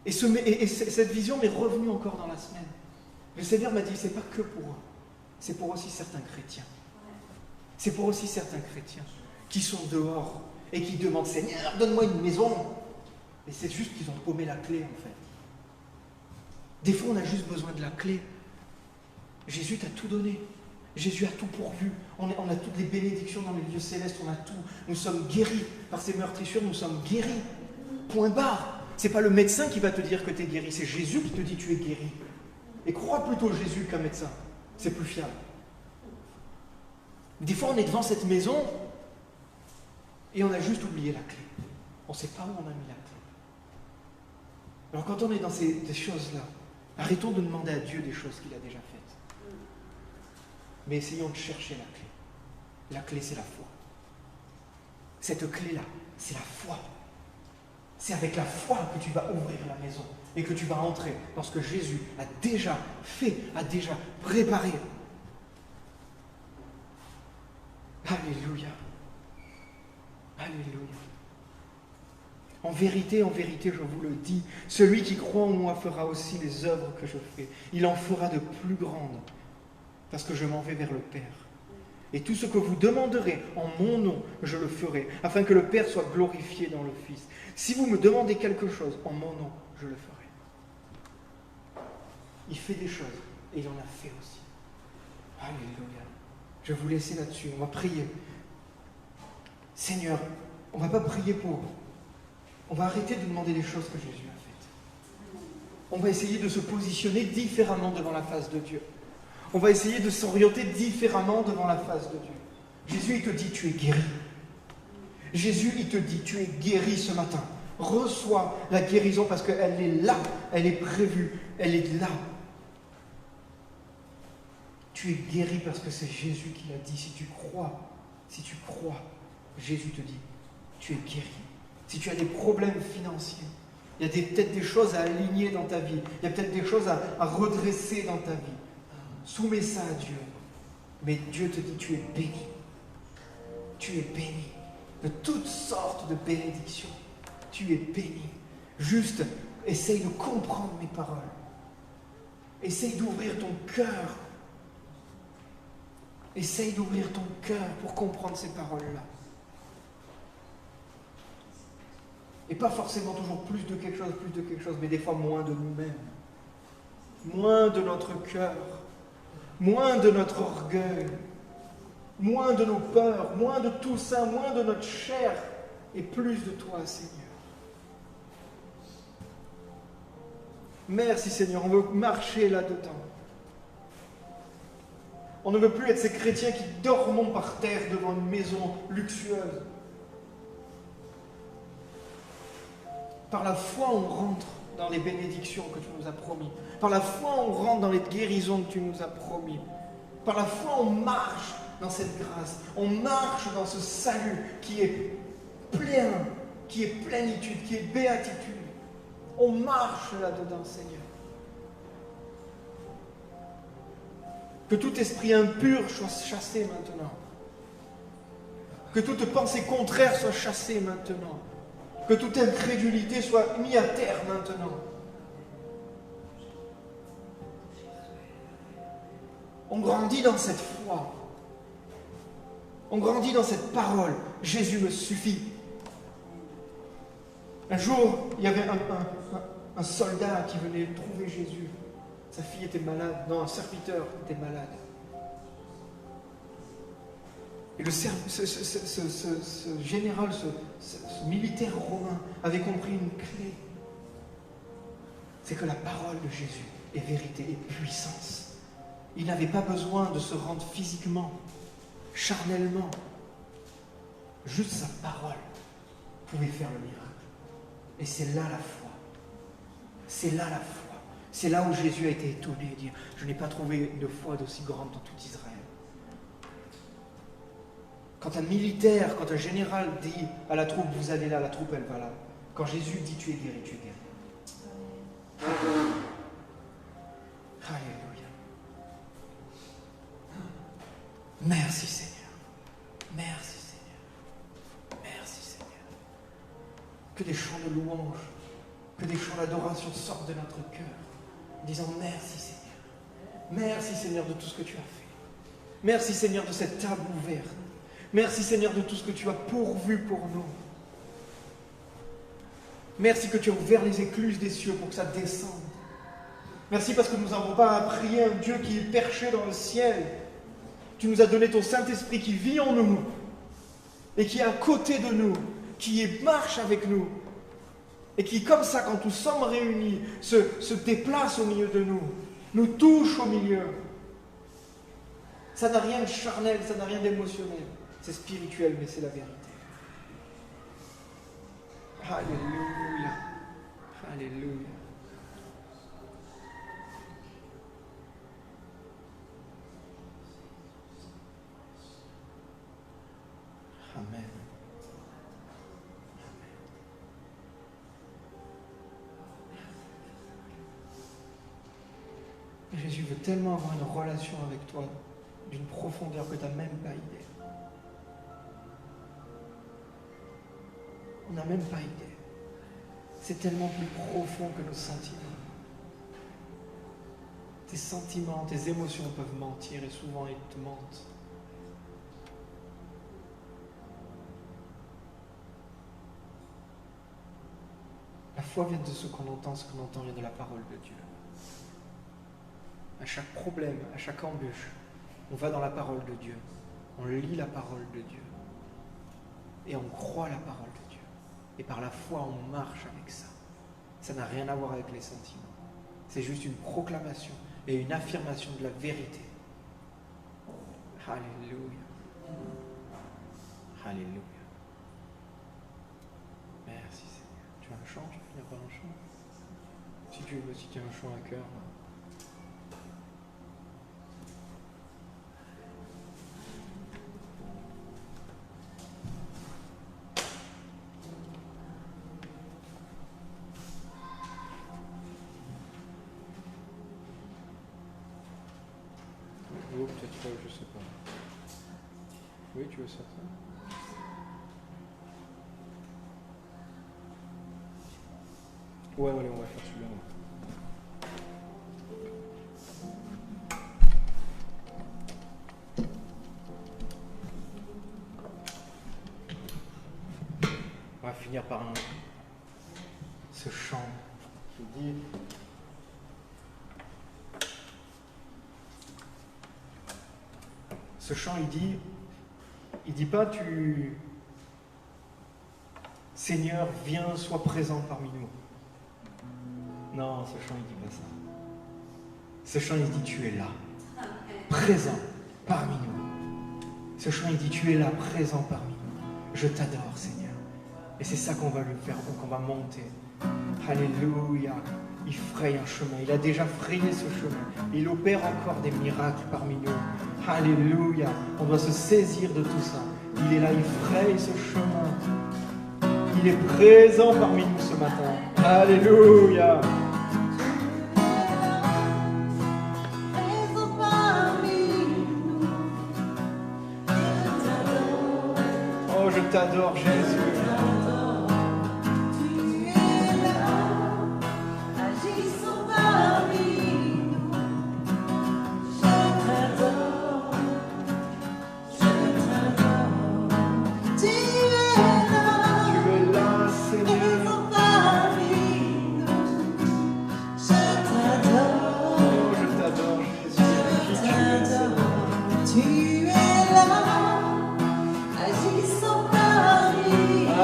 Et cette vision m'est revenue encore dans la semaine. Le Seigneur m'a dit, c'est pas que pour eux, c'est pour aussi certains chrétiens. C'est pour aussi certains chrétiens qui sont dehors et qui demandent, Seigneur, donne-moi une maison. Et c'est juste qu'ils ont paumé la clé en fait. Des fois on a juste besoin de la clé. Jésus t'a tout donné. Jésus a tout pourvu. On a toutes les bénédictions dans les lieux célestes, on a tout. Nous sommes guéris par ces meurtrissures, nous sommes guéris. Point barre. Ce n'est pas le médecin qui va te dire que tu es guéri, c'est Jésus qui te dit que tu es guéri. Et crois plutôt Jésus qu'un médecin. C'est plus fiable. Des fois, on est devant cette maison et on a juste oublié la clé. On ne sait pas où on a mis la clé. Alors quand on est dans ces choses-là, arrêtons de demander à Dieu des choses qu'il a déjà faites. Mais essayons de chercher la clé. La clé, c'est la foi. Cette clé-là, c'est la foi. C'est avec la foi que tu vas ouvrir la maison et que tu vas entrer dans ce que Jésus a déjà fait, a déjà préparé. Alléluia. Alléluia. En vérité, je vous le dis, celui qui croit en moi fera aussi les œuvres que je fais. Il en fera de plus grandes, parce que je m'en vais vers le Père. Et tout ce que vous demanderez en mon nom, je le ferai, afin que le Père soit glorifié dans le Fils. Si vous me demandez quelque chose en mon nom, je le ferai. Il fait des choses, et il en a fait aussi. Alléluia. Je vais vous laisser là-dessus, on va prier. Seigneur, on ne va pas prier pour... On va arrêter de demander les choses que Jésus a faites. On va essayer de se positionner différemment devant la face de Dieu. On va essayer de s'orienter différemment devant la face de Dieu. Jésus, il te dit, tu es guéri. Jésus, il te dit, tu es guéri ce matin. Reçois la guérison parce qu'elle est là, elle est prévue, elle est là. Tu es guéri parce que c'est Jésus qui l'a dit. Si tu crois, Jésus te dit, tu es guéri. Si tu as des problèmes financiers, il y a peut-être des choses à aligner dans ta vie, il y a peut-être des choses à redresser dans ta vie. Soumets ça à Dieu. Mais Dieu te dit, tu es béni. Tu es béni de toutes sortes de bénédictions. Tu es béni. Juste, essaye de comprendre mes paroles. Essaye d'ouvrir ton cœur. Essaye d'ouvrir ton cœur pour comprendre ces paroles-là. Et pas forcément toujours plus de quelque chose, mais des fois moins de nous-mêmes. Moins de notre cœur. Moins de notre orgueil, moins de nos peurs, moins de tout ça, moins de notre chair, et plus de toi, Seigneur. Merci, Seigneur, on veut marcher là-dedans. On ne veut plus être ces chrétiens qui dorment par terre devant une maison luxueuse. Par la foi, on rentre dans les bénédictions que tu nous as promis. Par la foi, on rentre dans les guérisons que tu nous as promis. Par la foi, on marche dans cette grâce. On marche dans ce salut qui est plein, qui est plénitude, qui est béatitude. On marche là-dedans, Seigneur. Que tout esprit impur soit chassé maintenant. Que toute pensée contraire soit chassée maintenant. Que toute incrédulité soit mise à terre maintenant. On grandit dans cette foi. On grandit dans cette parole. Jésus me suffit. Un jour, il y avait un soldat qui venait trouver Jésus. Sa fille était malade. Non, un serviteur était malade. Et ce général, ce militaire romain avait compris une clé. C'est que la parole de Jésus est vérité et puissance. Il n'avait pas besoin de se rendre physiquement, charnellement. Juste sa parole pouvait faire le miracle. Et c'est là la foi. C'est là la foi. C'est là où Jésus a été étonné et dit, je n'ai pas trouvé de foi d'aussi grande dans tout Israël. Quand un militaire, quand un général dit à la troupe, vous allez là, la troupe elle va là. Quand Jésus dit, tu es guéri, tu es guéri. Alléluia. Merci Seigneur. Merci Seigneur. Merci Seigneur. Que des chants de louange, que des chants d'adoration sortent de notre cœur, disant merci Seigneur. Merci Seigneur de tout ce que tu as fait. Merci Seigneur de cette table ouverte. Merci Seigneur de tout ce que tu as pourvu pour nous. Merci que tu as ouvert les écluses des cieux pour que ça descende. Merci parce que nous n'avons pas à prier un Dieu qui est perché dans le ciel. Tu nous as donné ton Saint-Esprit qui vit en nous et qui est à côté de nous, qui marche avec nous. et qui, comme ça, quand nous sommes réunis, se déplace au milieu de nous, nous touche au milieu. Ça n'a rien de charnel, ça n'a rien d'émotionnel. C'est spirituel, mais c'est la vérité. Alléluia. Alléluia. Amen. Jésus veut tellement avoir une relation avec toi d'une profondeur que tu n'as même pas idée. On n'a même pas idée. C'est tellement plus profond que nos sentiments. Tes sentiments, tes émotions peuvent mentir et souvent ils te mentent. La foi vient de ce qu'on entend vient de la parole de Dieu. À chaque problème, à chaque embûche, on va dans la parole de Dieu. On lit la parole de Dieu. Et on croit la parole de Dieu. Et par la foi, on marche avec ça. Ça n'a rien à voir avec les sentiments. C'est juste une proclamation et une affirmation de la vérité. Alléluia. Alléluia. Merci Seigneur. Tu as un chant? Je peux finir par un chant? Si tu veux, si tu as un chant à cœur. Ou peut-être, je sais pas. Oui, tu veux ça? Ouais, allez, on va faire celui-là. On va finir par ce chant qui dit... Ce chant, il dit pas Seigneur, viens, sois présent parmi nous. Non, ce chant, il dit pas ça. Ce chant, il dit, tu es là, présent parmi nous. Ce chant, il dit, tu es là, présent parmi nous. Je t'adore, Seigneur. Et c'est ça qu'on va lui faire, donc on va monter. Alléluia. Il fraye un chemin. Il a déjà frayé ce chemin. Il opère encore des miracles parmi nous. Alléluia. On doit se saisir de tout ça. Il est là, il fraye ce chemin. Il est présent parmi nous ce matin. Alléluia. Oh, je t'adore, Jésus.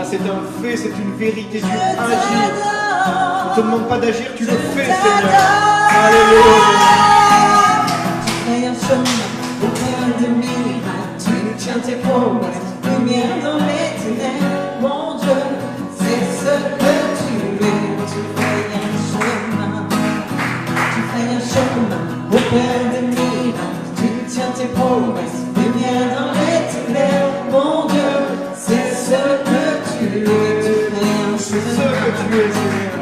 C'est un fait, c'est une vérité, tu agis. On ne te demande pas d'agir, tu le fais, Seigneur. Alléluia. Tu fais un chemin au cœur de miracles, tu tiens tes promesses, lumière dans les ténèbres, mon Dieu, c'est ce que tu es. Tu fais un chemin au cœur de miracles, tu tiens tes promesses, lumière dans les ténèbres, mon Dieu, c'est ce que c'est ce que tu es, Seigneur.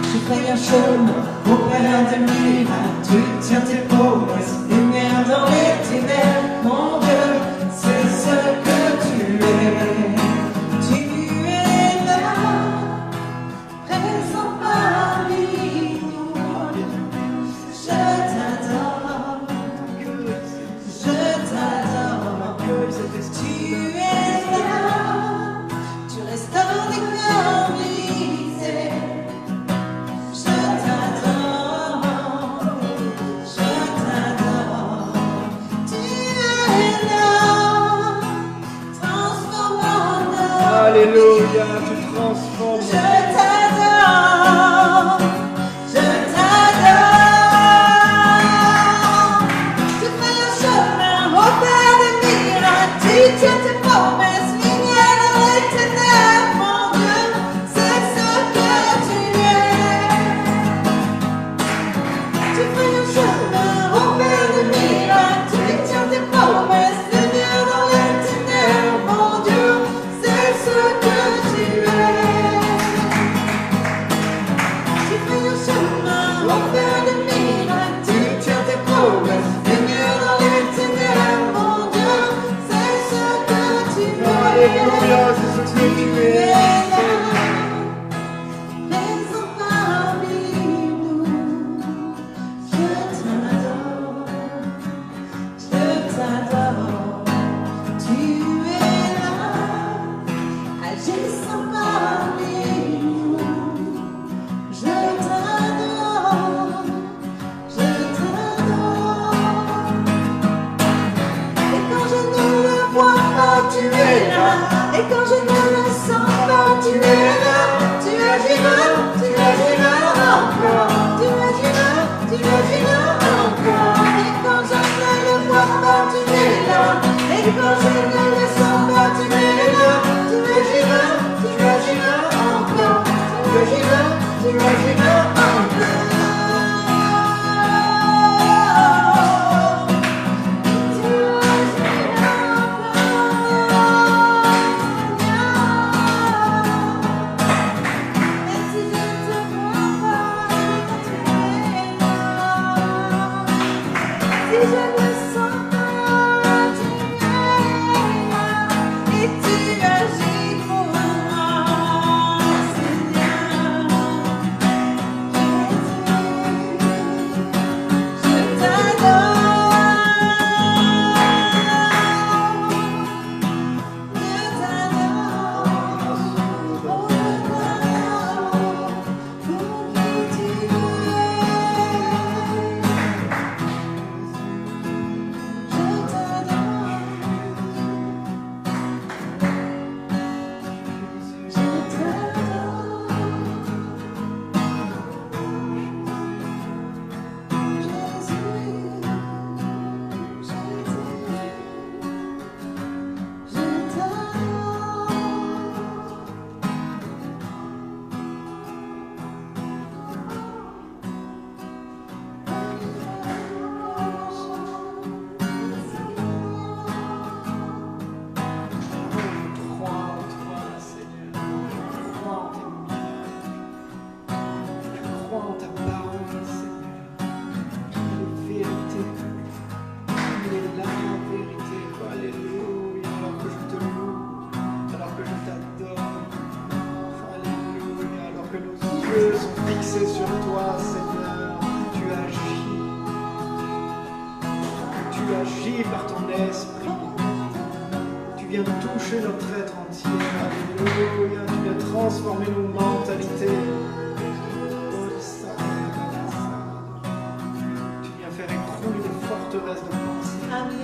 Tu fais un chemin au Père de miracles, tu tiens tes promesses, lumière dans les ténèbres, mon Dieu, c'est ce que tu es. Tu es là, présent parmi nous. Je t'adore, tu es là, tu restaures les cœurs brisés. Tu es là, transformant Mon Père de miracles, tu tiens tes promesses. Lumière dans les ténèbres, mon Dieu, c'est ce que tu es. Alléluia, c'est ce que tu es. Présent parmi nous, je t'adore, tu es là, agissant parmi nous, je t'adore, je t'adore. Et quand je ne le vois pas, tu es là. Et quand je ne le sens pas, tu es là. Tu agiras encore. Tu agiras encore. Et quand je ne le vois pas, tu es là. Et quand je ne le sens pas, tu es là. Tu agiras encore. Tu agiras encore. Fixés sur toi, Seigneur, tu agis par ton esprit, tu viens toucher notre être entier, alléluia, tu viens transformer nos mentalités, tu viens faire écrouler des forteresses de pensée. Amen.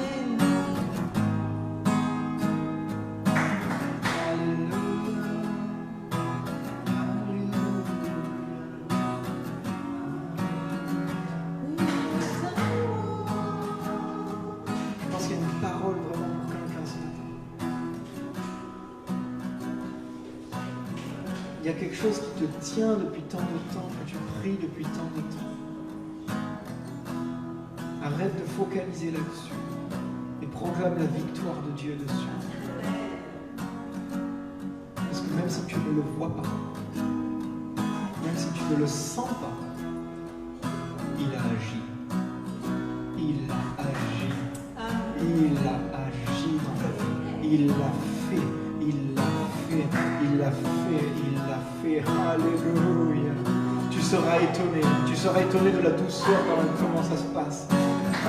Il y a quelque chose qui te tient depuis tant de temps, que tu pries depuis tant de temps. Arrête de focaliser là-dessus et proclame la victoire de Dieu dessus. Parce que même si tu ne le vois pas, même si tu ne le sens pas, il a agi. Il a agi. Il a agi dans ta vie. Il l'a fait. Il l'a fait. Il l'a fait. Il l'a fait. Alléluia. Tu seras étonné de la douceur comment ça se passe.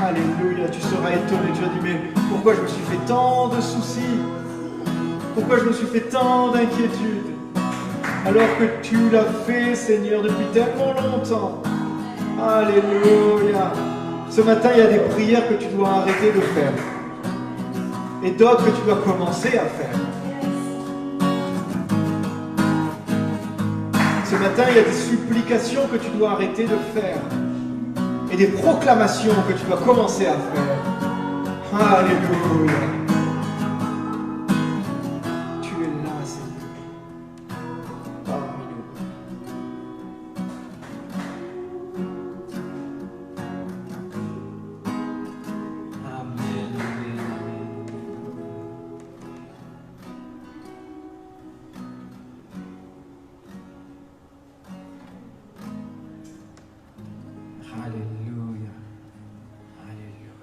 Alléluia. Tu seras étonné. Tu vas dire, mais pourquoi je me suis fait tant de soucis? Pourquoi je me suis fait tant d'inquiétudes? Alors que tu l'as fait, Seigneur, depuis tellement longtemps. Alléluia. Ce matin, il y a des prières que tu dois arrêter de faire. Et d'autres que tu dois commencer à faire. Ce matin, il y a des supplications que tu dois arrêter de faire. Et des proclamations que tu dois commencer à faire. Alléluia. Tu es là, Seigneur. Parmi nous. Amen, amen, amen. Alléluia. Alléluia.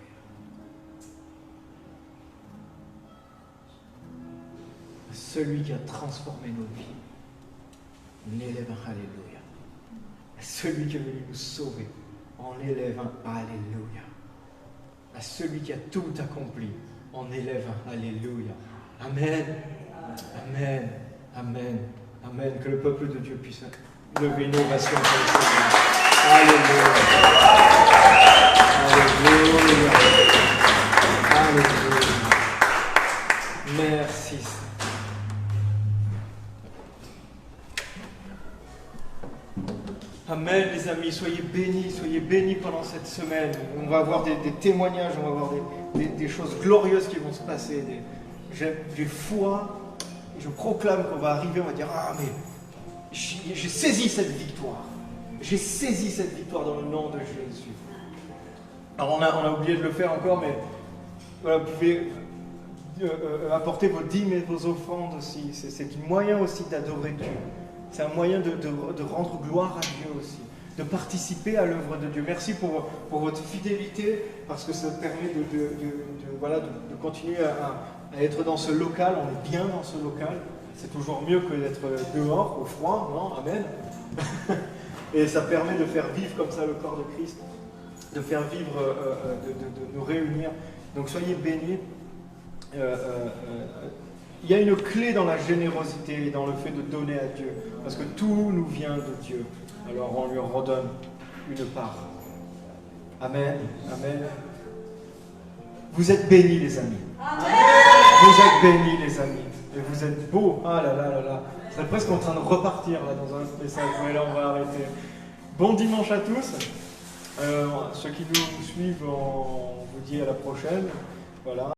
Celui qui a transformé nos vies, on élève un Alléluia. À celui qui est venu nous sauver, on élève un Alléluia. À celui qui a tout accompli, on élève un Alléluia. Amen. Amen. Amen. Amen. Que le peuple de Dieu puisse lever une ovation pour le Seigneur. Alléluia. Alléluia. Alléluia. Merci. Amen, les amis, soyez bénis pendant cette semaine. On va avoir des témoignages, on va avoir des choses glorieuses qui vont se passer. J'ai foi, et je proclame qu'on va arriver, on va dire, ah mais j'ai saisi cette victoire. J'ai saisi cette victoire dans le nom de Jésus. Alors on a oublié de le faire encore, mais voilà, vous pouvez apporter vos dîmes et vos offrandes aussi. C'est un moyen aussi d'adorer Dieu. C'est un moyen de rendre gloire à Dieu aussi, de participer à l'œuvre de Dieu. Merci pour votre fidélité, parce que ça permet de continuer à être dans ce local. On est bien dans ce local. C'est toujours mieux que d'être dehors, au froid, non? Amen. Et ça permet de faire vivre comme ça le corps de Christ, de faire vivre, de nous réunir. Donc soyez bénis. Il y a une clé dans la générosité et dans le fait de donner à Dieu, parce que tout nous vient de Dieu. Alors on lui en redonne une part. Amen. Amen. Vous êtes bénis, les amis. Amen. Vous êtes bénis, les amis. Et vous êtes beaux. Ah là là là là. Vous êtes presque en train de repartir là, dans un message. Mais là, on va arrêter. Bon dimanche à tous. Ceux qui nous suivent, on vous dit à la prochaine. Voilà.